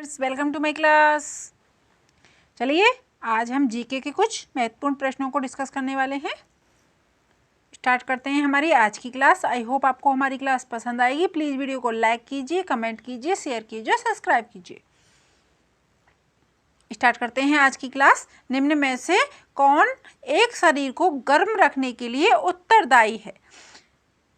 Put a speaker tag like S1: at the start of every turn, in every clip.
S1: Students, welcome to my class. चलिए आज हम जीके के कुछ महत्वपूर्ण प्रश्नों को डिस्कस करने वाले हैं। स्टार्ट करते हैं हमारी आज की क्लास। आई होप आपको हमारी क्लास पसंद आएगी। प्लीज़ वीडियो को लाइक कीजिए, कमेंट कीजिए, शेयर कीजिए, सब्सक्राइब कीजिए। स्टार्ट करते हैं आज की क्लास। निम्न में से कौन एक शरीर को गर्म रखने के लिए उत्तरदायी है?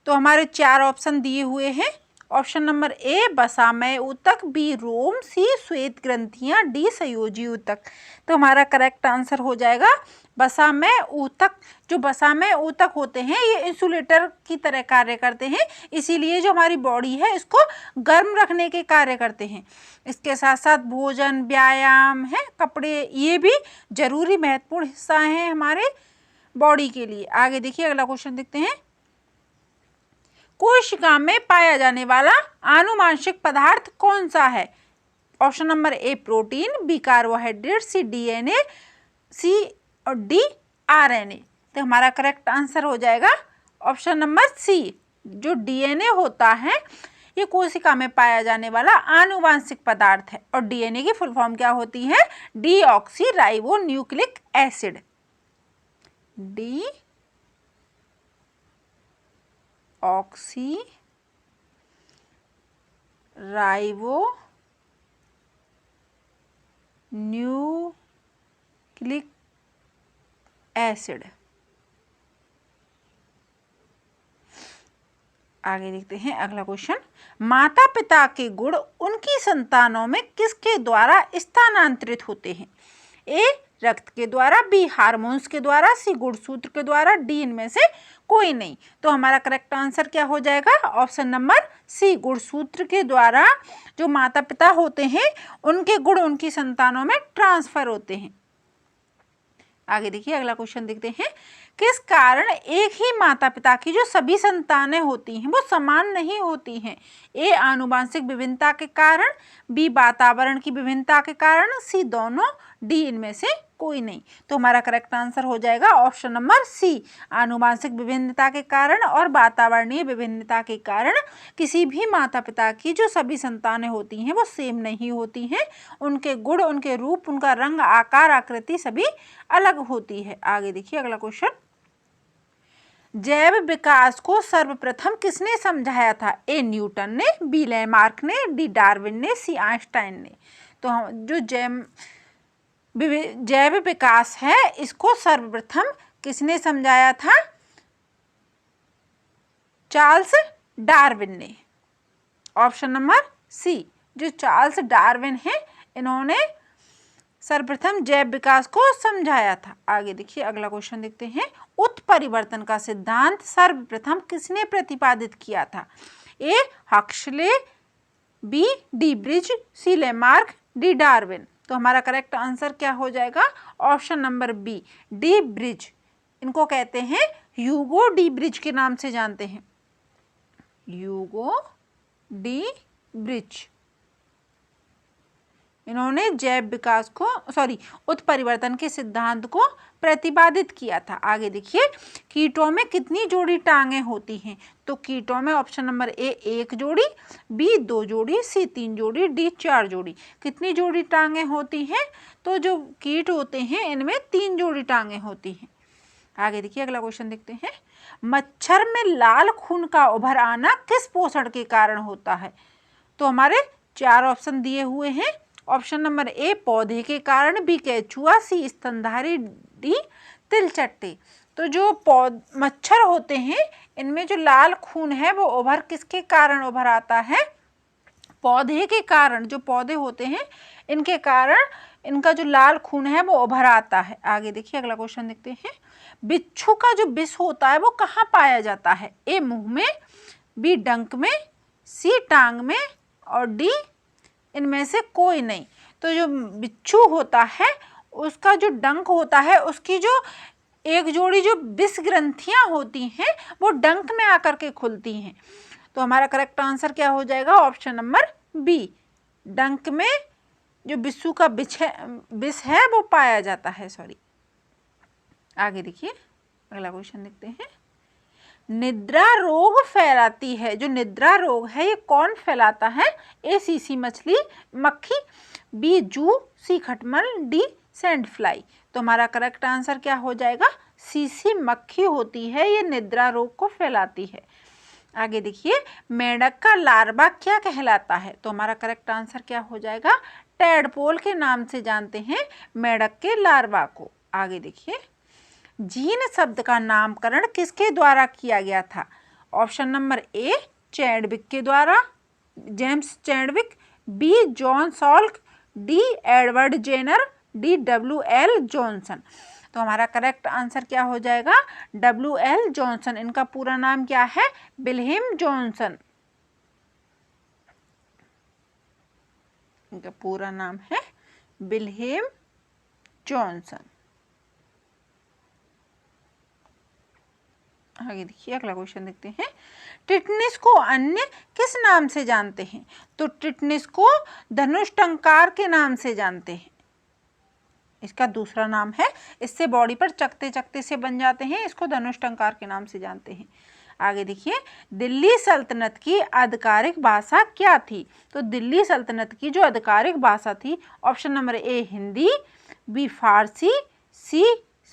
S1: तो हमारे चार ऑप्शन दिए हुए हैं। ऑप्शन नंबर ए वसामय ऊतक, बी रोम, सी श्वेत ग्रंथियां, डी संयोजी ऊतक। तो हमारा करेक्ट आंसर हो जाएगा वसामय ऊतक। जो वसामय ऊतक होते हैं ये इंसुलेटर की तरह कार्य करते हैं, इसीलिए जो हमारी बॉडी है इसको गर्म रखने के कार्य करते हैं। इसके साथ साथ भोजन, व्यायाम है, कपड़े, ये भी जरूरी महत्वपूर्ण हिस्सा हैं हमारे बॉडी के लिए। आगे देखिए अगला क्वेश्चन देखते हैं। कोशिका में पाया जाने वाला आनुवांशिक पदार्थ कौन सा है? Option number A protein, B carbohydrate, C DNA, C और डी आरएनए। तो हमारा करेक्ट आंसर हो जाएगा ऑप्शन नंबर सी। जो डीएनए होता है ये कोशिका में पाया जाने वाला आनुवांशिक पदार्थ है और डीएनए की फुल फॉर्म क्या होती है? Deoxy ribo nucleic acid. D oxy ribo nucleic acid. आगे देखते हैं अगला क्वेश्चन। माता पिता के गुण उनकी संतानों में किसके द्वारा स्थानांतरित होते हैं? ए रक्त के द्वारा, बी हार्मोन्स के द्वारा, सी गुणसूत्र के द्वारा, डी इनमें से कोई नहीं। तो हमारा करेक्ट आंसर क्या हो जाएगा? ऑप्शन नंबर सी, गुणसूत्र के द्वारा जो माता पिता होते हैं उनके गुण उनकी संतानों में ट्रांसफर होते हैं। आगे देखिए अगला क्वेश्चन देखते हैं। किस कारण एक ही माता पिता की जो सभी संतानें होती हैं वो समान नहीं होती हैं? ए आनुवांशिक विभिन्नता के कारण, बी वातावरण की विभिन्नता के कारण, सी दोनों, डी इनमें से कोई नहीं। तो हमारा करेक्ट आंसर हो जाएगा ऑप्शन नंबर सी, आनुवांशिक विभिन्नता के कारण और वातावरणीय विभिन्नता के कारण किसी भी माता पिता की जो सभी संतानें होती हैं वो सेम नहीं होती हैं। उनके गुण, उनके रूप, उनका रंग, आकार, आकृति सभी अलग होती है। आगे देखिए अगला क्वेश्चन। जैव विकास को सर्वप्रथम किसने समझाया था? ए न्यूटन ने, बी लैमार्क ने, डी डार्विन ने, सी आइंस्टाइन ने। तो हम जो जैव विकास है इसको सर्वप्रथम किसने समझाया था? चार्ल्स डार्विन ने। ऑप्शन नंबर सी, जो चार्ल्स डार्विन है इन्होंने सर्वप्रथम जैव विकास को समझाया था। आगे देखिए अगला क्वेश्चन देखते हैं। उत्परिवर्तन का सिद्धांत सर्वप्रथम किसने प्रतिपादित किया था? A Huxley, B de Vries, C Lamarck, D Darwin. तो हमारा करेक्ट आंसर क्या हो जाएगा? Option number B, de Vries. इनको कहते हैं ह्यूगो डी ब्रिज के नाम से जानते हैं। Hugo de bridge. इन्होंने जैव विकास को उत्परिवर्तन के सिद्धांत को प्रतिपादित किया था। आगे देखिए। कीटों में कितनी जोड़ी टांगें होती हैं? तो कीटों में ऑप्शन नंबर ए 1 जोड़ी, बी 2 जोड़ी, सी 3 जोड़ी, डी 4 जोड़ी। कितनी जोड़ी टांगें होती हैं? तो जो कीट होते हैं इनमें 3 जोड़ी टांगें होती हैं। आगे देखिए अगला क्वेश्चन देखते हैं। मच्छर में लाल खून का उभर आना किस पोषण के कारण होता है? तो हमारे 4 ऑप्शन दिए हुए हैं। ऑप्शन नंबर ए पौधे के कारण, बी केचुआ, सी स्तनधारी, डी तिलचट्टे। तो जो मच्छर होते हैं इनमें जो लाल खून है वो उभर किसके कारण उभर आता है? पौधे के कारण। जो पौधे होते हैं इनके कारण इनका जो लाल खून है वो उभर आता है। आगे देखिए अगला क्वेश्चन देखते हैं। बिच्छू का जो विष होता है वो कहाँ पाया जाता है? ए मुंह में, बी डंक में, सी टांग में और डी इनमें से कोई नहीं। तो जो बिच्छू होता है उसका जो डंक होता है उसकी जो एक जोड़ी जो विष ग्रंथियां होती हैं वो डंक में आकर के खुलती हैं। तो हमारा करेक्ट आंसर क्या हो जाएगा? ऑप्शन नंबर बी, डंक में जो बिच्छू का विष है वो पाया जाता है। आगे देखिए अगला क्वेश्चन देखते हैं। निद्रा रोग फैलाती है, जो निद्रा रोग है ये कौन फैलाता है? ए सीसी मछली, मक्खी, बी जू, सी खटमल, डी सैंड फ्लाई। तो हमारा करेक्ट आंसर क्या हो जाएगा? सी मक्खी होती है, ये निद्रा रोग को फैलाती है। आगे देखिए, मेंढक का लार्वा क्या कहलाता है? तो हमारा करेक्ट आंसर क्या हो जाएगा? टैडपोल के नाम से जानते हैं मेंढक के लार्वा को। आगे देखिए, जीन शब्द का नामकरण किसके द्वारा किया गया था? ऑप्शन नंबर ए चैडविक के द्वारा, James Chadwick, B John Salk, D Edward Jenner, D WL Johnson. तो हमारा करेक्ट आंसर क्या हो जाएगा? WL Johnson. इनका पूरा नाम क्या है? Wilhelm Johnson. इनका पूरा नाम है विल्हेम जॉनसन। आगे देखिए, अगला क्वेश्चन देखते हैं। टिटनिस को अन्य किस नाम से जानते हैं? तो टिटनिस को धनुष टंकार के नाम से जानते हैं। इसका दूसरा नाम है, इससे बॉडी पर चकते चकते से बन जाते हैं, इसको धनुष टंकार के नाम से जानते हैं। आगे देखिए, दिल्ली सल्तनत की आधिकारिक भाषा क्या थी? तो दिल्ली सल्तनत की जो आधिकारिक भाषा थी, option number A Hindi, B Farsi, C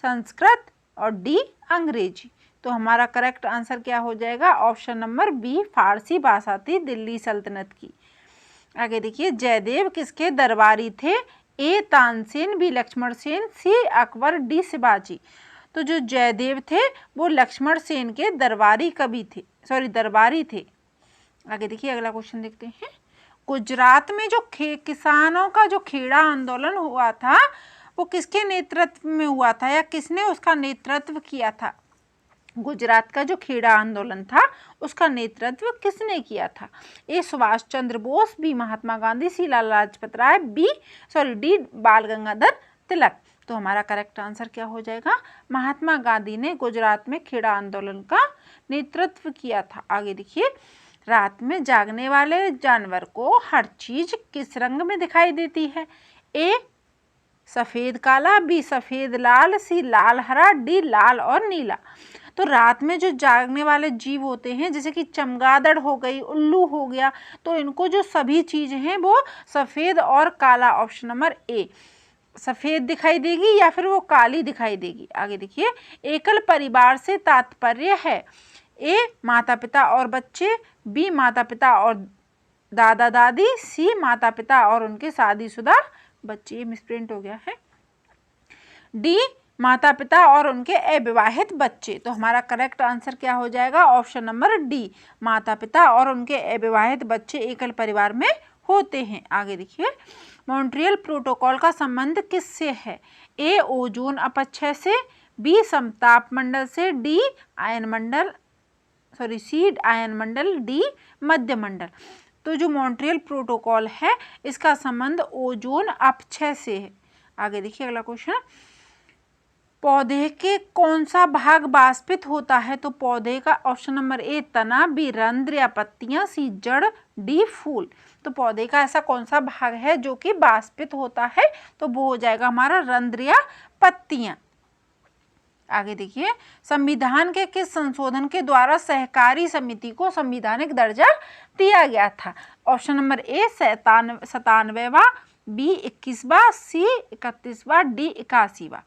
S1: Sanskrit और डी अंग्रेजी। तो हमारा करेक्ट आंसर क्या हो जाएगा? ऑप्शन नंबर बी फारसी भाषा थी दिल्ली सल्तनत की। आगे देखिए, जयदेव किसके दरबारी थे? ए तानसेन, बी लक्ष्मण सेन, सी अकबर, डी शिवाजी। तो जो जयदेव थे वो लक्ष्मण सेन के दरबारी दरबारी थे। आगे देखिए, अगला क्वेश्चन देखते हैं। गुजरात में जो किसानों का जो खेड़ा आंदोलन हुआ था वो किसके नेतृत्व में हुआ था, या किसने उसका नेतृत्व किया था? गुजरात का जो खेड़ा आंदोलन था उसका नेतृत्व किसने किया था? ए Subhash Chandra Bose, B Mahatma Gandhi, C Lala Lajpat Rai, D बाल गंगाधर तिलक। तो हमारा करेक्ट आंसर क्या हो जाएगा? महात्मा गांधी ने गुजरात में खेड़ा आंदोलन का नेतृत्व किया था। आगे देखिए, रात में जागने वाले जानवर को हर चीज किस रंग में दिखाई देती है? ए सफेद काला, बी सफेद लाल, सी लाल हरा, डी लाल और नीला। तो रात में जो जागने वाले जीव होते हैं, जैसे कि चमगादड़ हो गई, उल्लू हो गया, तो इनको जो सभी चीजें हैं वो सफेद और काला, ऑप्शन नंबर ए सफेद दिखाई देगी या फिर वो काली दिखाई देगी। आगे देखिए, एकल परिवार से तात्पर्य है? ए माता पिता और बच्चे, बी माता पिता और दादा दादी, सी माता पिता और उनके शादीशुदा बच्चे, मिसप्रिंट हो गया है, डी माता पिता और उनके अविवाहित बच्चे। तो हमारा करेक्ट आंसर क्या हो जाएगा? ऑप्शन नंबर डी माता पिता और उनके अविवाहित बच्चे एकल परिवार में होते हैं। आगे देखिए, मॉन्ट्रियल प्रोटोकॉल का संबंध किससे है? ए ओजोन अपक्षय से, बी समताप मंडल से, डी सी आयन मंडल, डी मध्य मंडल। तो जो मॉन्ट्रियल प्रोटोकॉल है इसका संबंध ओजोन अपक्षय से है। आगे देखिए, अगला क्वेश्चन, पौधे के कौन सा भाग वाष्पित होता है? तो पौधे का ऑप्शन नंबर ए तना, बी रंध्र या पत्तियां, सी जड़, डी फूल। तो पौधे का ऐसा कौन सा भाग है जो कि वाष्पित होता है? तो वो हो जाएगा हमारा रंध्र या पत्तियां। आगे देखिए, संविधान के किस संशोधन के द्वारा सहकारी समिति को संवैधानिक दर्जा दिया गया था? ऑप्शन नंबर ए 97वां, बी 21वां, सी 31वां, डी 81वां।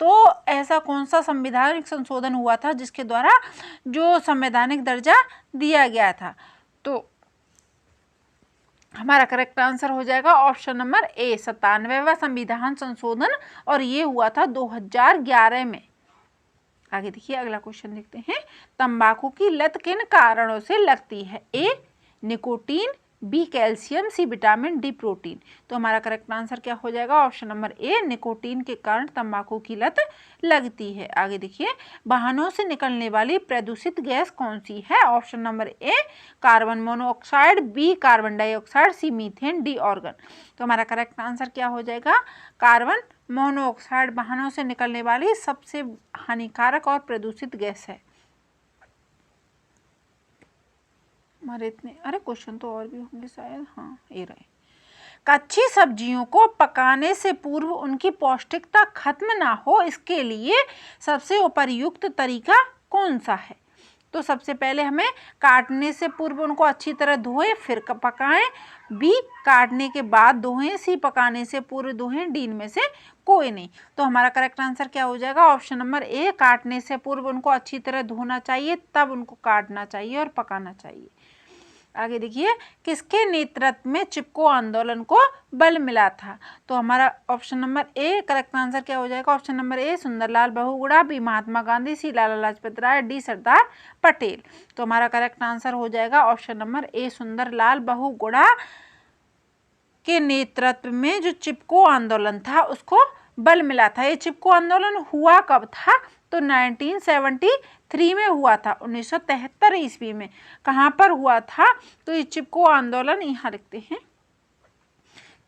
S1: तो ऐसा कौन सा संवैधानिक संशोधन हुआ था जिसके द्वारा जो संवैधानिक दर्जा दिया गया था? तो हमारा करेक्ट आंसर हो जाएगा ऑप्शन नंबर ए 97वां संविधान संशोधन, और ये हुआ था 2011 में। आगे देखिए, अगला क्वेश्चन देखते हैं। तंबाकू की लत किन कारणों से लगती है? A nicotine, B calcium, C vitamin, D protein. तो हमारा करेक्ट आंसर क्या हो जाएगा? ऑप्शन नंबर ए निकोटीन के कारण तंबाकू की लत लगती है। आगे देखिए, वाहनों से निकलने वाली प्रदूषित गैस कौन सी है? Option number A carbon monoxide, B carbon dioxide, C methane, D argon. तो हमारा करेक्ट आंसर क्या हो जाएगा? कार्बन मोनोऑक्साइड वाहनों से निकलने वाली सबसे हानिकारक और प्रदूषित गैस है। हमारे इतने क्वेश्चन तो और भी होंगे शायद, हाँ ये रहे। कच्ची सब्जियों को पकाने से पूर्व उनकी पौष्टिकता खत्म ना हो, इसके लिए सबसे उपयुक्त तरीका कौन सा है? तो सबसे पहले हमें काटने से पूर्व उनको अच्छी तरह धोएं फिर पकाएं, बी काटने के बाद धोएं, सी पकाने से पूर्व धोएं, डी में से कोई नहीं। तो हमारा करेक्ट आंसर क्या हो जाएगा? ऑप्शन नंबर ए, काटने से पूर्व उनको अच्छी तरह धोना चाहिए, तब उनको काटना चाहिए और पकाना चाहिए। आगे देखिए, किसके नेतृत्व में चिपको आंदोलन को बल मिला था? तो हमारा option number A, correct answer क्या हो जाएगा? Option number A, Sundarlal Bahuguna, B Mahatma Gandhi, C Lala Lajpat Rai, D Sardar Patel. तो हमारा करेक्ट आंसर हो जाएगा option number A, Sundarlal Bahuguna के नेतृत्व में जो चिपको आंदोलन था उसको बल मिला था। ये चिपको आंदोलन हुआ कब था? तो 1973 में हुआ था, 1973 ईस्वी में। कहाँ पर हुआ था? तो ये चिपको आंदोलन यहाँ लिखते हैं,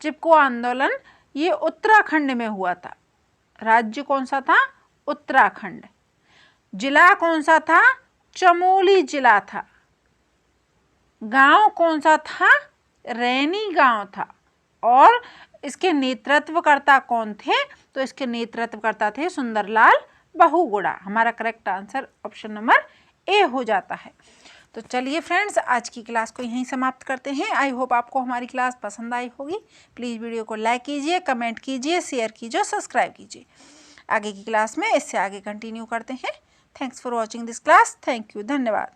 S1: चिपको आंदोलन ये उत्तराखंड में हुआ था। राज्य कौन सा था? उत्तराखंड। जिला कौन सा था? चमोली जिला था। गांव कौन सा था? रैनी गांव था। और इसके नेतृत्वकर्ता कौन थे? तो इसके नेतृत्वकर्ता थे सुंदरलाल बहुगुणा। हमारा करेक्ट आंसर ऑप्शन नंबर ए हो जाता है। तो चलिए फ्रेंड्स, आज की क्लास को यहीं समाप्त करते हैं। आई होप आपको हमारी क्लास पसंद आई होगी। प्लीज़ वीडियो को लाइक कीजिए, कमेंट कीजिए, शेयर कीजिए, सब्सक्राइब कीजिए। आगे की क्लास में इससे आगे कंटिन्यू करते हैं। Thanks for watching this class. Thank you, धन्यवाद।